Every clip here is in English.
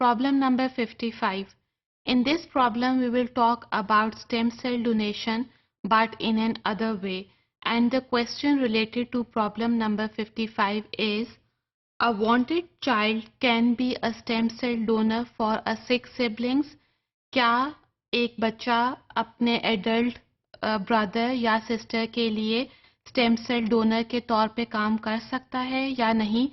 Problem number 55. In this problem, we will talk about stem cell donation but in an other way. And the question related to problem number 55 is, a wanted child can be a stem cell donor for a sick siblings. क्या एक बच्चा अपने adult brother या sister के लिए stem cell donor के तौर पे काम कर सकता है या नहीं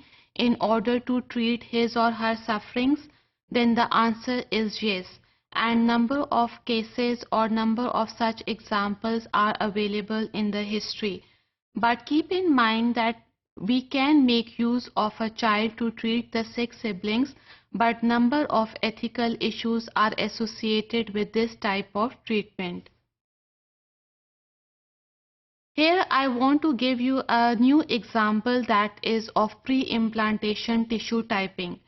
in order to treat his or her sufferings? Then the answer is yes. And number of cases or number of such examples are available in the history. But keep in mind that we can make use of a child to treat the sick siblings, but number of ethical issues are associated with this type of treatment. Here I want to give you a new example that is of pre-implantation tissue typing.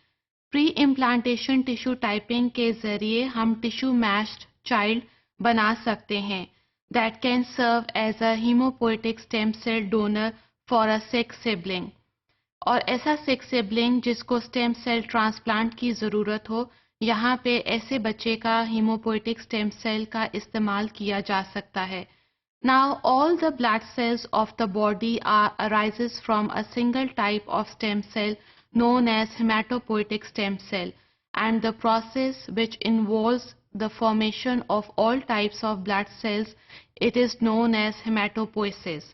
Pre-implantation tissue typing के जरिए हम tissue matched child बना सकते हैं that can serve as a hemopoietic stem cell donor for a sick sibling. और ऐसा sick sibling जिसको stem cell transplant की ज़रूरत हो, यहाँ पे ऐसे बच्चे का hemopoietic stem cell का इस्तेमाल किया जा सकता है. Now all the blood cells of the body arises from a single type of stem cell known as hematopoietic stem cell, and the process which involves the formation of all types of blood cells, it is known as hematopoiesis.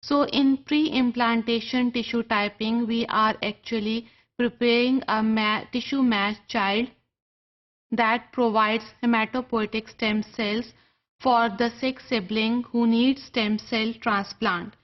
So in pre-implantation tissue typing, we are actually preparing a tissue matched child that provides hematopoietic stem cells for the sick sibling who needs stem cell transplant.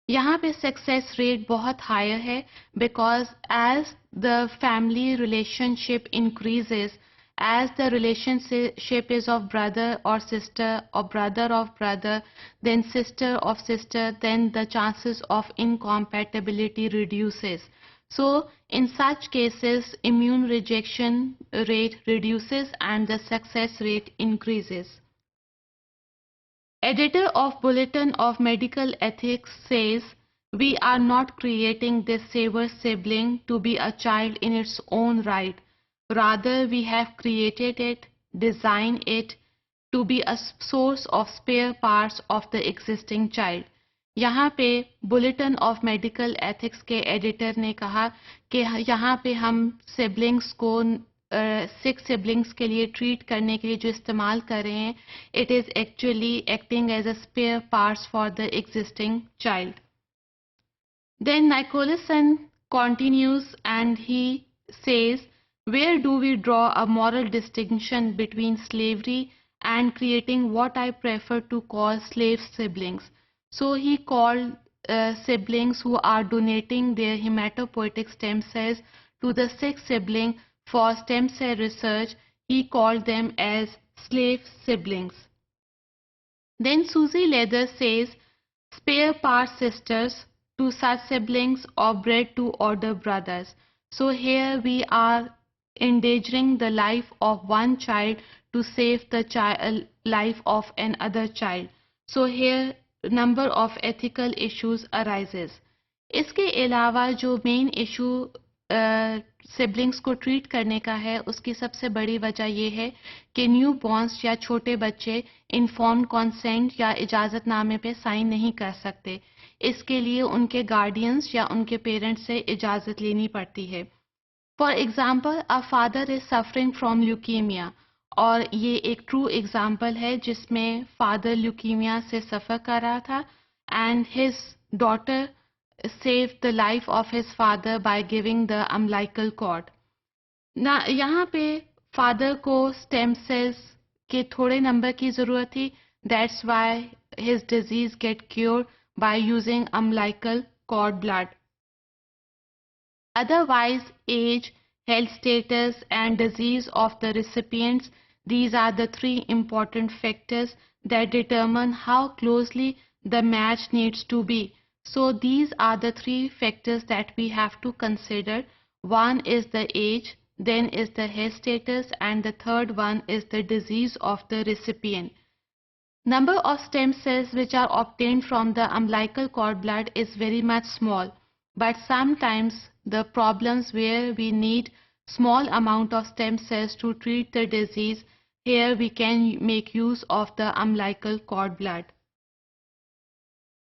यहाँ पे success rate बहुत higher है because as the family relationship increases, as the relationship is of brother or sister or brother of brother, then sister of sister, then the chances of incompatibility reduces. So in such cases, immune rejection rate reduces and the success rate increases. Editor of Bulletin of Medical Ethics says, we are not creating this saver sibling to be a child in its own right. Rather, we have created it, designed it to be a source of spare parts of the existing child. यहाँ पे Bulletin of Medical Ethics के editor ने कहा कि यहाँ पे हम siblings को sick siblings के लिए treat करने के लिए जो इस्तेमाल कर रहे हैं, it is actually acting as a spare parts for the existing child. Then Nicholson continues and he says, where do we draw a moral distinction between slavery and creating what I prefer to call slave siblings? So he called siblings who are donating their hematopoietic stem cells to the sick sibling for stem cell research, he called them as slave siblings. Then Susie Leather says, spare part sisters to such siblings or bred to order brothers. So here we are endangering the life of one child to save the life of another child. So here number of ethical issues arises. इसके अलावा जो main issue siblings को treat करने का है, उसकी सबसे बड़ी वजह ये है कि न्यू बॉर्न्स या छोटे बच्चे इन्फॉर्म्ड कंसेंट या इजाज़तनामे पे साइन नहीं कर सकते. इसके लिए उनके गार्डियंस या उनके पेरेंट्स से इजाज़त लेनी पड़ती है. For example, a father is suffering from leukaemia, और ये एक ट्रू एग्जांपल है जिसमें फादर ल्यूकीमिया से सफ़र कर रहा था and his daughter saved the life of his father by giving the umbilical cord. ना यहाँ पे फादर को स्टेम सेल्स के थोड़े नंबर की ज़रूरत थी. That's why his disease get cured by using umbilical cord blood. Otherwise, age, health status and disease of the recipients, these are the three important factors that determine how closely the match needs to be. So these are the three factors that we have to consider. One is the age, then is the health status, and the third one is the disease of the recipient. Number of stem cells which are obtained from the umbilical cord blood is very much small, but sometimes the problems where we need small amount of stem cells to treat the disease. Here we can make use of the umbilical cord blood.